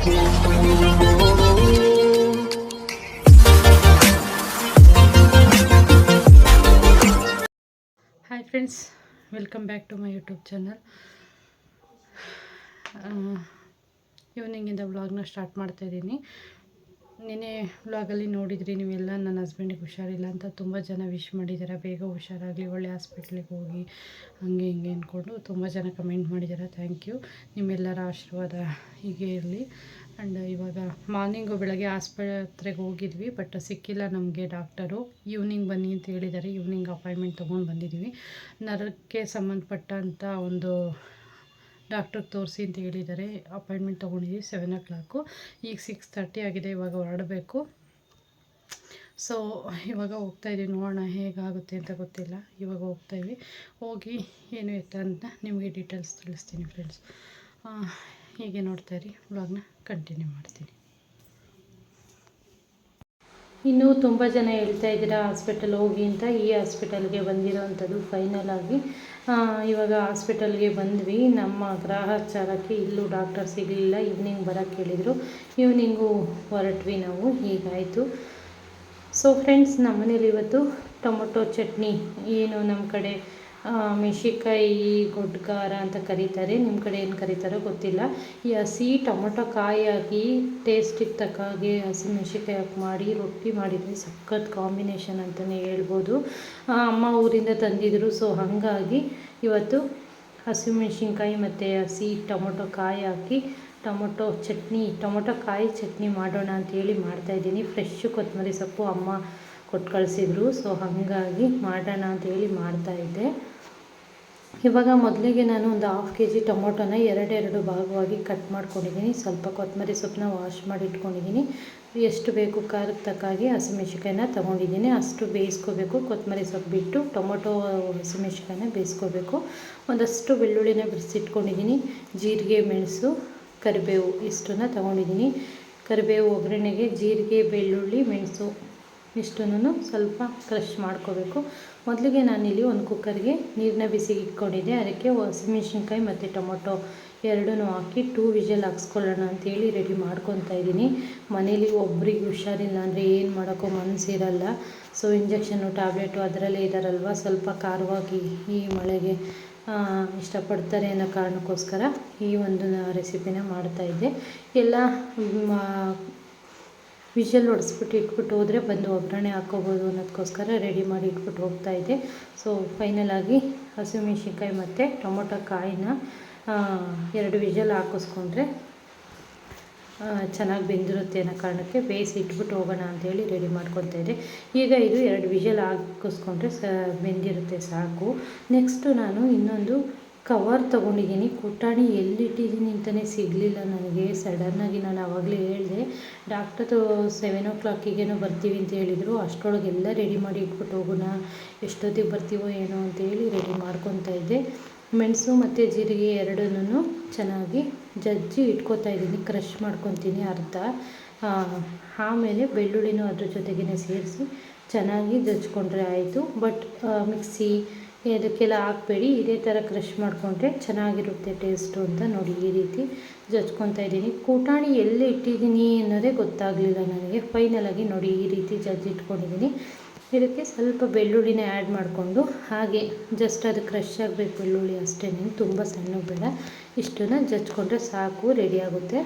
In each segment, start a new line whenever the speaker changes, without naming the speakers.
Hi friends, welcome back to my YouTube channel. ಈವ್ನಿಂಗಿಂದ ವ್ಲಾಗ್ನ start ಮಾಡ್ತಾಯಿದ್ದೀನಿ. ನಿನ್ನೆ ವ್ಲಾಗಲ್ಲಿ ನೋಡಿದ್ರಿ ನೀವೆಲ್ಲ, ನನ್ನ ಹಸ್ಬೆಂಡಿಗೆ ಹುಷಾರಿಲ್ಲ ಅಂತ ತುಂಬ ಜನ ವಿಶ್ ಮಾಡಿದ್ದಾರೆ. ಬೇಗ ಹುಷಾರಾಗಲಿ, ಒಳ್ಳೆ ಹಾಸ್ಪಿಟ್ಲಿಗೆ ಹೋಗಿ, ಹಂಗೆ ಹಿಂಗೆ ಅಂದ್ಕೊಂಡು ತುಂಬ ಜನ ಕಮೆಂಟ್ ಮಾಡಿದ್ದಾರೆ. Thank you. ನಿಮ್ಮೆಲ್ಲರ ಆಶೀರ್ವಾದ ಹೀಗೆ ಇರಲಿ. ಆ್ಯಂಡ್ ಇವಾಗ ಮಾರ್ನಿಂಗು ಬೆಳಗ್ಗೆ ಆಸ್ಪತ್ರೆಗೆ ಹೋಗಿದ್ವಿ, ಬಟ್ ಸಿಕ್ಕಿಲ್ಲ ನಮಗೆ ಡಾಕ್ಟರು. ಈವ್ನಿಂಗ್ ಬನ್ನಿ ಅಂತ ಹೇಳಿದ್ದಾರೆ. ಈವ್ನಿಂಗ್ ಅಪಾಯಿಂಟ್ಮೆಂಟ್ ತೊಗೊಂಡು ಬಂದಿದ್ದೀವಿ. ನರಕ್ಕೆ ಸಂಬಂಧಪಟ್ಟಂಥ ಒಂದು ಡಾಕ್ಟ್ರಿಗೆ ತೋರಿಸಿ ಅಂತ ಹೇಳಿದ್ದಾರೆ. ಅಪಾಯಿಂಟ್ಮೆಂಟ್ ತೊಗೊಂಡಿದ್ದೀವಿ 7 o'clock. ಈಗ 6:30 ಆಗಿದೆ. ಇವಾಗ ಹೊರಡಬೇಕು. ಸೊ ಇವಾಗ ಹೋಗ್ತಾಯಿದ್ದೀವಿ. ನೋಡೋಣ ಹೇಗಾಗುತ್ತೆ ಅಂತ ಗೊತ್ತಿಲ್ಲ. ಇವಾಗ ಹೋಗ್ತಾಯಿದ್ವಿ. ಹೋಗಿ ಏನು ಎತ್ತ ಅಂತ ನಿಮಗೆ ಡೀಟೇಲ್ಸ್ ತಿಳಿಸ್ತೀನಿ ಫ್ರೆಂಡ್ಸ್. ಹೀಗೆ ನೋಡ್ತಾಯಿರಿ, ವ್ಲಾಗ್ನ ಕಂಟಿನ್ಯೂ ಮಾಡ್ತೀನಿ. ಇನ್ನೂ ತುಂಬ ಜನ ಹೇಳ್ತಾ ಇದ್ದೀರಾ ಹಾಸ್ಪಿಟಲ್ ಹೋಗಿ ಅಂತ. ಈ ಹಾಸ್ಪಿಟಲ್ಗೆ ಬಂದಿರೋವಂಥದ್ದು ಫೈನಲ್ ಆಗಿ. ಇವಾಗ ಹಾಸ್ಪಿಟಲ್ಗೆ ಬಂದ್ವಿ. ನಮ್ಮ ಗ್ರಾಹಚಾರಕ್ಕೆ ಇಲ್ಲೂ ಡಾಕ್ಟರ್ ಸಿಗಲಿಲ್ಲ. ಈವ್ನಿಂಗ್ ಬರೋಕ್ಕೆ ಹೇಳಿದರು. ಈವ್ನಿಂಗು ಹೊರಟ್ವಿ ನಾವು. ಹೀಗಾಯಿತು. ಸೊ ಫ್ರೆಂಡ್ಸ್, ನಮ್ಮನೇಲಿ ಇವತ್ತು ಟೊಮೊಟೊ ಚಟ್ನಿ, ಏನು ನಮ್ಮ ಕಡೆ ಮೆಣಸಿನ್ಕಾಯಿ ಗೊಡ್ಗಾರ ಅಂತ ಕರೀತಾರೆ, ನಿಮ್ಮ ಕಡೆ ಏನು ಕರೀತಾರೋ ಗೊತ್ತಿಲ್ಲ. ಈ ಹಸಿ ಟೊಮೊಟೊ ಕಾಯಿ ಹಾಕಿ ಟೇಸ್ಟಿಗೆ ತಕ್ಕಾಗೆ ಹಸಿಮೆಣ್ಸಿನ್ಕಾಯಿ ಹಾಕಿ ಮಾಡಿ ರೊಟ್ಟಿ ಮಾಡಿದರೆ ಸಖತ್ ಕಾಂಬಿನೇಷನ್ ಅಂತಲೇ ಹೇಳ್ಬೋದು. ಅಮ್ಮ ಊರಿಂದ ತಂದಿದ್ರು. ಸೊ ಹಾಗಾಗಿ ಇವತ್ತು ಹಸಿಮೆಣ್ಸಿನ್ಕಾಯಿ ಮತ್ತು ಹಸಿ ಟೊಮೊಟೊ ಕಾಯಿ ಹಾಕಿ ಟೊಮೊಟೊ ಕಾಯಿ ಚಟ್ನಿ ಮಾಡೋಣ ಅಂಥೇಳಿ ಮಾಡ್ತಾಯಿದ್ದೀನಿ. ಫ್ರೆಶ್ ಕೊತ್ತಂಬರಿ ಸೊಪ್ಪು ಅಮ್ಮ ಕೊಟ್ಟು ಕಳಿಸಿದ್ರು. ಸೊ ಹಾಗಾಗಿ ಮಾಡೋಣ ಅಂಥೇಳಿ ಮಾಡ್ತಾಯಿದ್ದೆ. ಇವಾಗ ಮೊದಲಿಗೆ ನಾನು ಒಂದು 1/2 kg ಟೊಮೊಟೊನ ಎರಡು ಭಾಗವಾಗಿ ಕಟ್ ಮಾಡ್ಕೊಂಡಿದ್ದೀನಿ. ಸ್ವಲ್ಪ ಕೊತ್ತಂಬರಿ ಸೊಪ್ಪನ್ನ ವಾಶ್ ಮಾಡಿ ಇಟ್ಕೊಂಡಿದ್ದೀನಿ. ಎಷ್ಟು ಬೇಕು ಖಾರಕ್ಕೆ ತಕ್ಕಾಗಿ ಹಸಿಮೆಣ್ಸಿನ್ಕಾಯಿನ ತೊಗೊಂಡಿದ್ದೀನಿ. ಅಷ್ಟು ಬೇಯಿಸ್ಕೋಬೇಕು. ಕೊತ್ತಂಬರಿ ಸೊಪ್ಪು ಬಿಟ್ಟು ಟೊಮೊಟೊ ಹಸಿಮೆಣ್ಸಿನ್ಕಾಯಿನ ಬೇಯಿಸ್ಕೋಬೇಕು. ಒಂದಷ್ಟು ಬೆಳ್ಳುಳ್ಳಿನ ಬಿಡಿಸಿಟ್ಕೊಂಡಿದ್ದೀನಿ. ಜೀರಿಗೆ, ಮೆಣಸು, ಕರಿಬೇವು ಇಷ್ಟನ್ನು ತೊಗೊಂಡಿದ್ದೀನಿ. ಕರಿಬೇವು ಒಗ್ಗರಣೆಗೆ ಜೀರಿಗೆ, ಬೆಳ್ಳುಳ್ಳಿ, ಮೆಣಸು ಇಷ್ಟನ್ನು ಸ್ವಲ್ಪ ಕ್ರಷ್ ಮಾಡ್ಕೋಬೇಕು. ಮೊದಲಿಗೆ ನಾನಿಲ್ಲಿ ಒಂದು ಕುಕ್ಕರ್ಗೆ ನೀರನ್ನ ಬಿಸಿಗೆ ಇಟ್ಕೊಂಡಿದ್ದೆ. ಅದಕ್ಕೆ ಹಸಿಮೆಣ್ಸಿನ್ಕಾಯಿ ಮತ್ತು ಟೊಮೊಟೊ ಎರಡೂ ಹಾಕಿ 2 ವಿಷಲ್ ಹಾಕ್ಸ್ಕೊಳ್ಳೋಣ ಅಂಥೇಳಿ ರೆಡಿ ಮಾಡ್ಕೊತಾ ಇದ್ದೀನಿ. ಮನೇಲಿ ಒಬ್ರಿಗೆ ಹುಷಾರಿಲ್ಲ ಅಂದರೆ ಏನು ಮಾಡೋಕ್ಕೋ ಮನಸ್ಸಿರಲ್ಲ. ಸೊ ಇಂಜೆಕ್ಷನ್ನು, ಟ್ಯಾಬ್ಲೆಟು ಅದರಲ್ಲೇ ಇದ್ದಾರಲ್ವ, ಸ್ವಲ್ಪ ಖಾರವಾಗಿ ಈ ಮಳೆಗೆ ಇಷ್ಟಪಡ್ತಾರೆ ಅನ್ನೋ ಕಾರಣಕ್ಕೋಸ್ಕರ ಈ ಒಂದು ರೆಸಿಪಿನ ಮಾಡ್ತಾಯಿದ್ದೆ. ಎಲ್ಲ ವಿಷಲ್ ಹೊಡೆಸ್ಬಿಟ್ಟು ಇಟ್ಬಿಟ್ಟು ಹೋದರೆ ಬಂದು ಒಗ್ಗರಣೆ ಹಾಕ್ಕೋಬೋದು ಅನ್ನೋದಕ್ಕೋಸ್ಕರ ರೆಡಿ ಮಾಡಿ ಇಟ್ಬಿಟ್ಟು ಹೋಗ್ತಾಯಿದ್ದೆ. ಸೊ ಫೈನಲಾಗಿ ಹಸಿಮೆಣ್ಸಿನ್ಕಾಯಿ ಮತ್ತು ಟೊಮೊಟೊ ಕಾಯಿನ 2 ವಿಷಲ್ ಹಾಕಿಸ್ಕೊಂಡ್ರೆ ಚೆನ್ನಾಗಿ ಬೆಂದಿರುತ್ತೆ ಅನ್ನೋ ಕಾರಣಕ್ಕೆ ಬೇಯಿಸಿ ಇಟ್ಬಿಟ್ಟು ಹೋಗೋಣ ಅಂಥೇಳಿ ರೆಡಿ ಮಾಡ್ಕೊತಾಯಿದ್ದೆ. ಈಗ ಇದು 2 ವಿಷಲ್ ಹಾಕಿಸ್ಕೊಂಡ್ರೆ ಬೆಂದಿರುತ್ತೆ ಸಾಕು. ನೆಕ್ಸ್ಟು ನಾನು ಇನ್ನೊಂದು ಕವರ್ ತೊಗೊಂಡಿದ್ದೀನಿ. ಕುಟಾಣಿ ಎಲ್ಲಿಟ್ಟಿದ್ದೀನಿ ಅಂತಲೇ ಸಿಗಲಿಲ್ಲ ನನಗೆ. ಸಡನ್ನಾಗಿ ನಾನು ಆವಾಗಲೇ ಹೇಳಿದೆ, ಡಾಕ್ಟರು 7 o'clock ಬರ್ತೀವಿ ಅಂತ ಹೇಳಿದರು. ಅಷ್ಟರೊಳಗೆ ಎಲ್ಲ ರೆಡಿ ಮಾಡಿ ಇಟ್ಬಿಟ್ಟು ಹೋಗೋಣ, ಎಷ್ಟೊತ್ತಿಗೆ ಬರ್ತೀವೋ ಏನೋ ಅಂತೇಳಿ ರೆಡಿ ಮಾಡ್ಕೊತಾ ಇದ್ದೆ. ಮೆಣಸು ಮತ್ತು ಜೀರಿಗೆ ಎರಡನ್ನೂ ಚೆನ್ನಾಗಿ ಜಜ್ಜಿ ಇಟ್ಕೊತಾ ಇದ್ದೀನಿ. ಕ್ರಷ್ ಮಾಡ್ಕೊತೀನಿ ಅರ್ಧ. ಆಮೇಲೆ ಬೆಳ್ಳುಳ್ಳಿನೂ ಅದ್ರ ಜೊತೆಗೇ ಸೇರಿಸಿ ಚೆನ್ನಾಗಿ ಜಜ್ಕೊಂಡ್ರೆ ಆಯಿತು. ಬಟ್ ಮಿಕ್ಸಿ ಇದಕ್ಕೆಲ್ಲ ಹಾಕಬೇಡಿ. ಇದೇ ಥರ ಕ್ರಷ್ ಮಾಡಿಕೊಂಡ್ರೆ ಚೆನ್ನಾಗಿರುತ್ತೆ ಟೇಸ್ಟು ಅಂತ. ನೋಡಿ, ಈ ರೀತಿ ಜಜ್ಕೊತಾ ಇದ್ದೀನಿ. ಕುಟಾಣಿ ಎಲ್ಲಿ ಇಟ್ಟಿದ್ದೀನಿ ಅನ್ನೋದೇ ಗೊತ್ತಾಗಲಿಲ್ಲ ನನಗೆ. ಫೈನಲಾಗಿ ನೋಡಿ, ಈ ರೀತಿ ಜಜ್ಜಿಟ್ಕೊಂಡಿದ್ದೀನಿ. ಇದಕ್ಕೆ ಸ್ವಲ್ಪ ಬೆಳ್ಳುಳ್ಳಿನ ಆ್ಯಡ್ ಮಾಡಿಕೊಂಡು ಹಾಗೆ ಜಸ್ಟ್ ಅದು ಕ್ರಷ್ ಆಗಬೇಕು ಬೆಳ್ಳುಳ್ಳಿ ಅಷ್ಟೇ, ತುಂಬ ಸಣ್ಣಗೆ ಬೇಡ. ಇಷ್ಟನ್ನು ಜಜ್ಕೊಂಡ್ರೆ ಸಾಕು, ರೆಡಿಯಾಗುತ್ತೆ.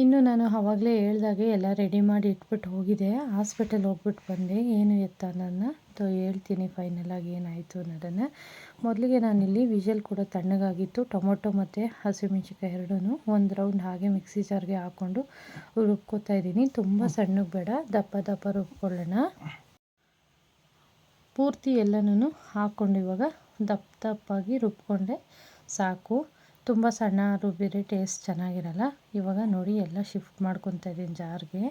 ಇನ್ನು ನಾನು ಆವಾಗಲೇ ಹೇಳ್ದಾಗೆ ಎಲ್ಲ ರೆಡಿ ಮಾಡಿ ಇಟ್ಬಿಟ್ಟು ಹೋಗಿದ್ದೆ. ಹಾಸ್ಪಿಟಲ್ ಹೋಗ್ಬಿಟ್ಟು ಬಂದೆ. ಏನು ಎತ್ತ ಅನ್ನೋದನ್ನ ಹೇಳ್ತೀನಿ ಫೈನಲಾಗಿ ಏನಾಯಿತು ಅನ್ನೋದನ್ನು. ಮೊದಲಿಗೆ ನಾನಿಲ್ಲಿ ವಿಷಲ್ ಕೂಡ ತಣ್ಣಗಾಗಿತ್ತು. ಟೊಮೊಟೊ ಮತ್ತು ಹಸಿಮೆಣ್ಸಿಕಾಯಿ ಎರಡೂ ಒಂದು ರೌಂಡ್ ಹಾಗೆ ಮಿಕ್ಸಿ ಜಾರ್ಗೆ ಹಾಕ್ಕೊಂಡು ರುಬ್ಕೋತಾ ಇದ್ದೀನಿ. ತುಂಬ ಸಣ್ಣಗೆ ಬೇಡ, ದಪ್ಪ ದಪ್ಪ ರುಬ್ಕೊಳ್ಳೋಣ. ಪೂರ್ತಿ ಎಲ್ಲನೂ ಹಾಕ್ಕೊಂಡು ಇವಾಗ ದಪ್ಪ ದಪ್ಪಾಗಿ ರುಬ್ಕೊಂಡ್ರೆ ಸಾಕು. ತುಂಬ ಸಣ್ಣ ರುಬ್ಬಿದ್ರೆ ಟೇಸ್ಟ್ ಚೆನ್ನಾಗಿರಲ್ಲ. ಇವಾಗ ನೋಡಿ ಎಲ್ಲ ಶಿಫ್ಟ್ ಮಾಡ್ಕೊತಾ ಇದ್ದೀನಿ ಜಾರ್ಗೆ.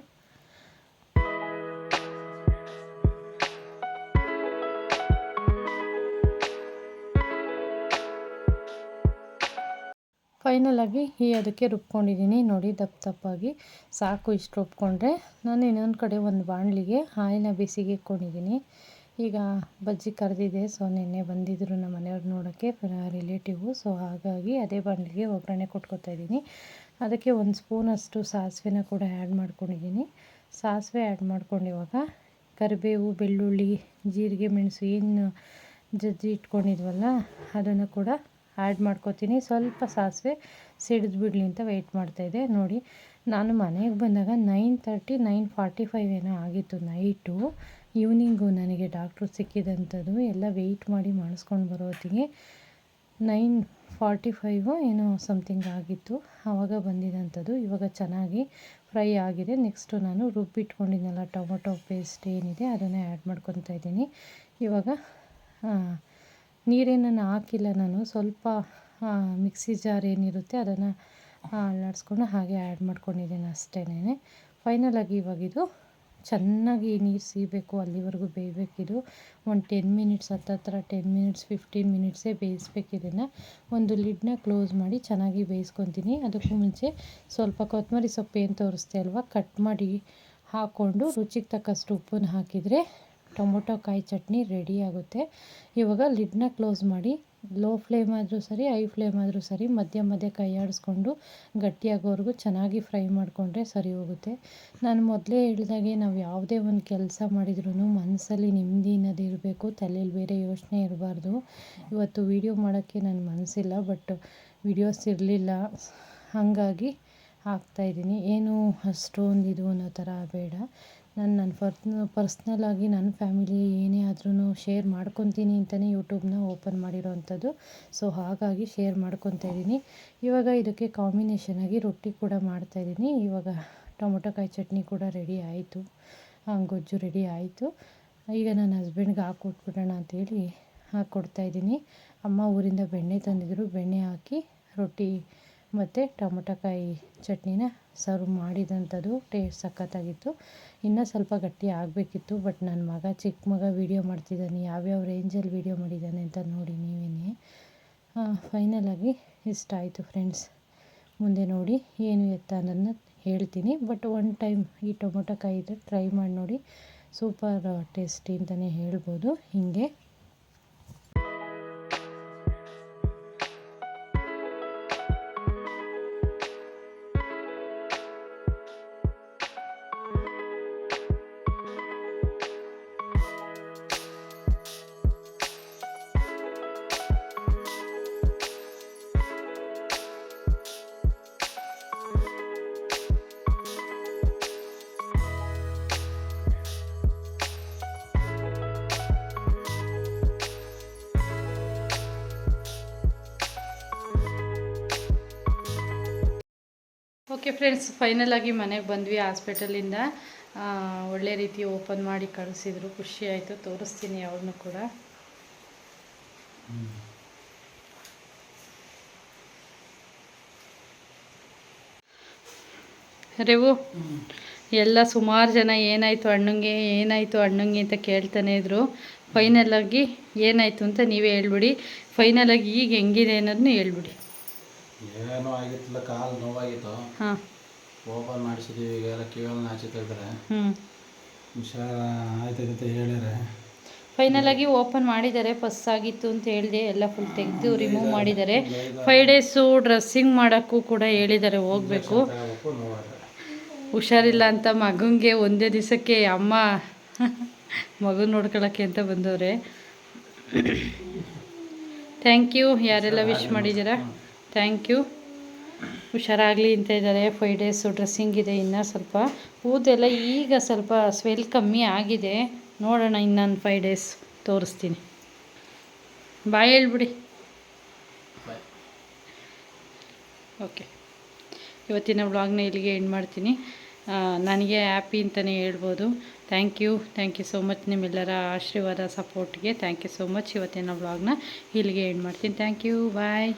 ಫೈನಲಾಗಿ ಅದಕ್ಕೆ ರುಬ್ಕೊಂಡಿದ್ದೀನಿ ನೋಡಿ, ದಪ್ಪ ದಪ್ಪಾಗಿ ಸಾಕು. ಇಷ್ಟು ರುಬ್ಕೊಂಡ್ರೆ ನಾನು ಇನ್ನೊಂದು ಕಡೆ ಒಂದು ಬಾಣಲಿಗೆ ಆಯಿಲ್ನ ಬಿಸಿಗೆ ಇಟ್ಕೊಂಡಿದ್ದೀನಿ. ಈಗ ಬಜ್ಜಿ ಕರೆದಿದೆ. ಸೊ ನಿನ್ನೆ ಬಂದಿದ್ದರು ನಮ್ಮ ಮನೆಯವ್ರು ನೋಡೋಕ್ಕೆ, ರಿಲೇಟಿವು. ಸೊ ಹಾಗಾಗಿ ಅದೇ ಬಾಣಲಿಗೆ ಒಗ್ಗರಣೆ ಕೊಟ್ಕೊತಾ ಇದ್ದೀನಿ. ಅದಕ್ಕೆ ಒಂದು ಸ್ಪೂನಷ್ಟು ಸಾಸಿವೆನ ಕೂಡ ಆ್ಯಡ್ ಮಾಡ್ಕೊಂಡಿದ್ದೀನಿ. ಸಾಸಿವೆ ಆ್ಯಡ್ ಮಾಡ್ಕೊಂಡು ಇವಾಗ ಕರಿಬೇವು, ಬೆಳ್ಳುಳ್ಳಿ, ಜೀರಿಗೆ, ಮೆಣಸು ಏನು ಜಜ್ಜಿ ಇಟ್ಕೊಂಡಿದ್ವಲ್ಲ ಅದನ್ನು ಕೂಡ ಆ್ಯಡ್ ಮಾಡ್ಕೊತೀನಿ. ಸ್ವಲ್ಪ ಸಾಸಿವೆ ಸಿಡಿದು ಬಿಡಲಿ ಅಂತ ವೆಯ್ಟ್ ಮಾಡ್ತಾಯಿದ್ದೆ. ನೋಡಿ, ನಾನು ಮನೆಗೆ ಬಂದಾಗ 9:30 9:45 ಏನೋ ಆಗಿತ್ತು ನೈಟು. ಈವ್ನಿಂಗು ನನಗೆ ಡಾಕ್ಟ್ರು ಸಿಕ್ಕಿದಂಥದ್ದು. ಎಲ್ಲ ವೆಯ್ಟ್ ಮಾಡಿ ಮಾಡಿಸ್ಕೊಂಡು ಬರೋ ಹೊತ್ತಿಗೆ 9:45 ಏನೋ ಸಮಥಿಂಗ್ ಆಗಿತ್ತು. ಆವಾಗ ಬಂದಿದ್ದಂಥದ್ದು. ಇವಾಗ ಚೆನ್ನಾಗಿ ಫ್ರೈ ಆಗಿದೆ. ನೆಕ್ಸ್ಟು ನಾನು ರುಬ್ಬಿಟ್ಕೊಂಡಿದ್ನಲ್ಲ ಟೊಮೊಟೊ ಪೇಸ್ಟ್ ಏನಿದೆ ಅದನ್ನು ಆ್ಯಡ್ ಮಾಡ್ಕೊತಾ ಇದ್ದೀನಿ. ಇವಾಗ ನೀರೇನನ್ನು ಹಾಕಿಲ್ಲ ನಾನು. ಸ್ವಲ್ಪ ಮಿಕ್ಸಿ ಜಾರ್ ಏನಿರುತ್ತೆ ಅದನ್ನು ಅಲ್ಲಾಡಿಸ್ಕೊಂಡು ಹಾಗೆ ಆ್ಯಡ್ ಮಾಡ್ಕೊಂಡಿದ್ದೀನಿ ಅಷ್ಟೇನೆ. ಫೈನಲಾಗಿ ಇವಾಗಿದು ಚೆನ್ನಾಗಿ ನೀರು ಸೀಬೇಕು, ಅಲ್ಲಿವರೆಗೂ ಬೇಯಬೇಕಿದು. ಒಂದು 10 ಮಿನಿಟ್ಸ್ ಹತ್ತತ್ರ 10 ಮಿನಿಟ್ಸ್ 15 ಮಿನಿಟ್ಸೇ ಬೇಯಿಸ್ಬೇಕಿದನ್ನು. ಒಂದು ಲಿಡ್ನ ಕ್ಲೋಸ್ ಮಾಡಿ ಚೆನ್ನಾಗಿ ಬೇಯಿಸ್ಕೊತೀನಿ. ಅದಕ್ಕೂ ಮುಂಚೆ ಸ್ವಲ್ಪ ಕೊತ್ತಂಬರಿ ಸೊಪ್ಪು ಏನು ತೋರಿಸ್ತೆ ಅಲ್ವಾ, ಕಟ್ ಮಾಡಿ ಹಾಕ್ಕೊಂಡು ರುಚಿಗೆ ತಕ್ಕಷ್ಟು ಉಪ್ಪನ್ನು ಹಾಕಿದರೆ ಟೊಮೊಟೊ ಕಾಯಿ ಚಟ್ನಿ ರೆಡಿ ಆಗುತ್ತೆ. ಇವಾಗ ಲಿಡ್ನ ಕ್ಲೋಸ್ ಮಾಡಿ ಲೋ ಫ್ಲೇಮ್ ಆದರೂ ಸರಿ, ಹೈ ಫ್ಲೇಮ್ ಆದರೂ ಸರಿ, ಮಧ್ಯ ಕೈ ಆಡಿಸ್ಕೊಂಡು ಗಟ್ಟಿಯಾಗೋವರೆಗೂ ಚೆನ್ನಾಗಿ ಫ್ರೈ ಮಾಡಿಕೊಂಡ್ರೆ ಸರಿ ಹೋಗುತ್ತೆ. ನಾನು ಮೊದಲೇ ಹೇಳಿದಾಗೆ ನಾವು ಯಾವುದೇ ಒಂದು ಕೆಲಸ ಮಾಡಿದ್ರೂ ಮನಸ್ಸಲ್ಲಿ ನೆಮ್ಮದಿ ಅನ್ನೋದು ಇರಬೇಕು, ತಲೆಯಲ್ಲಿ ಬೇರೆ ಯೋಚನೆ ಇರಬಾರ್ದು. ಇವತ್ತು ವೀಡಿಯೋ ಮಾಡೋಕ್ಕೆ ನನ್ನ ಮನಸ್ಸಿಲ್ಲ, ಬಟ್ ವೀಡಿಯೋಸ್ ಇರಲಿಲ್ಲ, ಹಾಗಾಗಿ ಹಾಕ್ತಾಯಿದ್ದೀನಿ. ಏನು ಅಷ್ಟೊಂದು ಇದು ಅನ್ನೋ ಥರ ಬೇಡ. ನನ್ನ ಪರ್ಸ್ನಲಾಗಿ ನನ್ನ ಫ್ಯಾಮಿಲಿ ಏನೇ ಆದ್ರೂ ಶೇರ್ ಮಾಡ್ಕೊತೀನಿ ಅಂತಲೇ ಯೂಟ್ಯೂಬ್ನ ಓಪನ್ ಮಾಡಿರೋವಂಥದ್ದು. ಸೊ ಹಾಗಾಗಿ ಶೇರ್ ಮಾಡ್ಕೊತಾ ಇದ್ದೀನಿ. ಇವಾಗ ಇದಕ್ಕೆ ಕಾಂಬಿನೇಷನಾಗಿ ರೊಟ್ಟಿ ಕೂಡ ಮಾಡ್ತಾಯಿದ್ದೀನಿ. ಇವಾಗ ಟೊಮೊಟೊ ಕಾಯಿ ಚಟ್ನಿ ಕೂಡ ರೆಡಿ ಆಯಿತು, ಗೊಜ್ಜು ರೆಡಿ ಆಯಿತು. ಈಗ ನನ್ನ ಹಸ್ಬೆಂಡ್ಗೆ ಹಾಕ್ಕೊಟ್ಬಿಡೋಣ ಅಂತೇಳಿ ಹಾಕ್ಕೊಡ್ತಾಯಿದ್ದೀನಿ. ಅಮ್ಮ ಊರಿಂದ ಬೆಣ್ಣೆ ತಂದಿದ್ದರು, ಬೆಣ್ಣೆ ಹಾಕಿ ರೊಟ್ಟಿ ಮತ್ತು ಟೊಮೊಟೊ ಕಾಯಿ ಚಟ್ನಿನ ಸರ್ವ್ ಮಾಡಿದಂಥದ್ದು. ಟೇಸ್ಟ್ ಸಖತ್ತಾಗಿತ್ತು. ಇನ್ನೂ ಸ್ವಲ್ಪ ಗಟ್ಟಿ ಆಗಬೇಕಿತ್ತು, ಬಟ್ ನನ್ನ ಚಿಕ್ಕ ಮಗ ವೀಡಿಯೋ ಮಾಡ್ತಿದ್ದಾನೆ, ಯಾವ್ಯಾವ ರೇಂಜಲ್ಲಿ ವೀಡಿಯೋ ಮಾಡಿದ್ದಾನೆ ಅಂತ ನೋಡಿ ನೀವೇ. ಫೈನಲಾಗಿ ಇಷ್ಟ ಆಯಿತು ಫ್ರೆಂಡ್ಸ್. ಮುಂದೆ ನೋಡಿ ಏನು ಎತ್ತ ಅನ್ನೋದನ್ನ ಹೇಳ್ತೀನಿ. ಬಟ್ ಒನ್ ಟೈಮ್ ಈ ಟೊಮೊಟೊ ಕಾಯಿ ಇದ್ದರೆ ಟ್ರೈ ಮಾಡಿ ನೋಡಿ, ಸೂಪರ್ ಟೇಸ್ಟಿ ಅಂತಲೇ ಹೇಳ್ಬೋದು. ಹೀಗೆ ಓಕೆ ಫ್ರೆಂಡ್ಸ್, ಫೈನಲಾಗಿ ಮನೆಗೆ ಬಂದ್ವಿ ಹಾಸ್ಪಿಟಲಿಂದ. ಒಳ್ಳೆ ರೀತಿ ಓಪನ್ ಮಾಡಿ ಕಳಿಸಿದ್ರು, ಖುಷಿ ಆಯಿತು. ತೋರಿಸ್ತೀನಿ ಅವ್ರನ್ನೂ ಕೂಡ. ರೇವು ಎಲ್ಲ ಸುಮಾರು ಜನ ಏನಾಯಿತು ಅಣ್ಣಂಗೆ ಅಂತ ಕೇಳ್ತಾನೆ ಇದ್ರು. ಫೈನಲಾಗಿ ಏನಾಯಿತು ಅಂತ ನೀವೇ ಹೇಳ್ಬಿಡಿ. ಫೈನಲಾಗಿ ಈಗ ಹೆಂಗಿದೆ ಅನ್ನೋದನ್ನ ಹೇಳ್ಬಿಡಿ.
ಏನೋ ಆಗಿತ್ತಲ್ಲ, ಕಾಲು ನೋವಾಗಿತ್ತು.
ಹಾಂ,
ಓಪನ್ ಮಾಡಿಸಿದ್ದೀವಿ. ಈಗ ಎಲ್ಲ ಕಿವಿಯಲ್ಲಿ ನಾಚಿತಾ ಇದ್ದಾರೆ. ಹುಷಾರ ಆಯ್ತದೆ ಅಂತ ಹೇಳಿದರೆ
ಫೈನಲಾಗಿ ಓಪನ್ ಮಾಡಿದ್ದಾರೆ. ಪಸ್ ಆಗಿತ್ತು ಅಂತ ಹೇಳಿದೆ, ಎಲ್ಲ ಫುಲ್ ತೆಗೆದು ರಿಮೂವ್ ಮಾಡಿದ್ದಾರೆ. 5 ಡೇಸು ಡ್ರೆಸ್ಸಿಂಗ್ ಮಾಡೋಕ್ಕೂ ಕೂಡ ಹೇಳಿದ್ದಾರೆ, ಹೋಗಬೇಕು. ಹುಷಾರಿಲ್ಲ ಅಂತ ಮಗನಿಗೆ ಒಂದೇ ದಿವಸಕ್ಕೆ ಅಮ್ಮ ಮಗನ ನೋಡ್ಕೊಳ್ಳೋಕ್ಕೆ ಅಂತ ಬಂದವ್ರೆ. ಥ್ಯಾಂಕ್ ಯು ಯಾರೆಲ್ಲ ವಿಶ್ ಮಾಡಿದ್ದೀರಾ, ಥ್ಯಾಂಕ್ ಯು. ಹುಷಾರಾಗಲಿ ಅಂತ ಇದ್ದಾರೆ. 5 ಡೇಸು ಡ್ರೆಸ್ಸಿಂಗ್ ಇದೆ. ಇನ್ನು ಸ್ವಲ್ಪ ಕೂದಲೆಲ್ಲ ಈಗ ಸ್ವಲ್ಪ ಸ್ವೆಲ್ ಕಮ್ಮಿ ಆಗಿದೆ. ನೋಡೋಣ ಇನ್ನೊಂದು 5 ಡೇಸ್ ತೋರಿಸ್ತೀನಿ. ಬಾಯ್ ಹೇಳ್ಬಿಡಿ. ಓಕೆ, ಇವತ್ತಿನ ವ್ಲಾಗ್ನ ಇಲ್ಲಿಗೆ ಎಂಡ್ ಮಾಡ್ತೀನಿ. ನನಗೆ ಹ್ಯಾಪಿ ಅಂತಲೇ ಹೇಳ್ಬೋದು. ಥ್ಯಾಂಕ್ ಯು ಸೋ ಮಚ್ ನಿಮ್ಮೆಲ್ಲರ ಆಶೀರ್ವಾದ ಸಪೋರ್ಟ್ಗೆ. Thank you so much. ಇವತ್ತಿನ ವ್ಲಾಗ್ನ ಇಲ್ಲಿಗೆ ಎಂಡ್ ಮಾಡ್ತೀನಿ. Thank you, bye.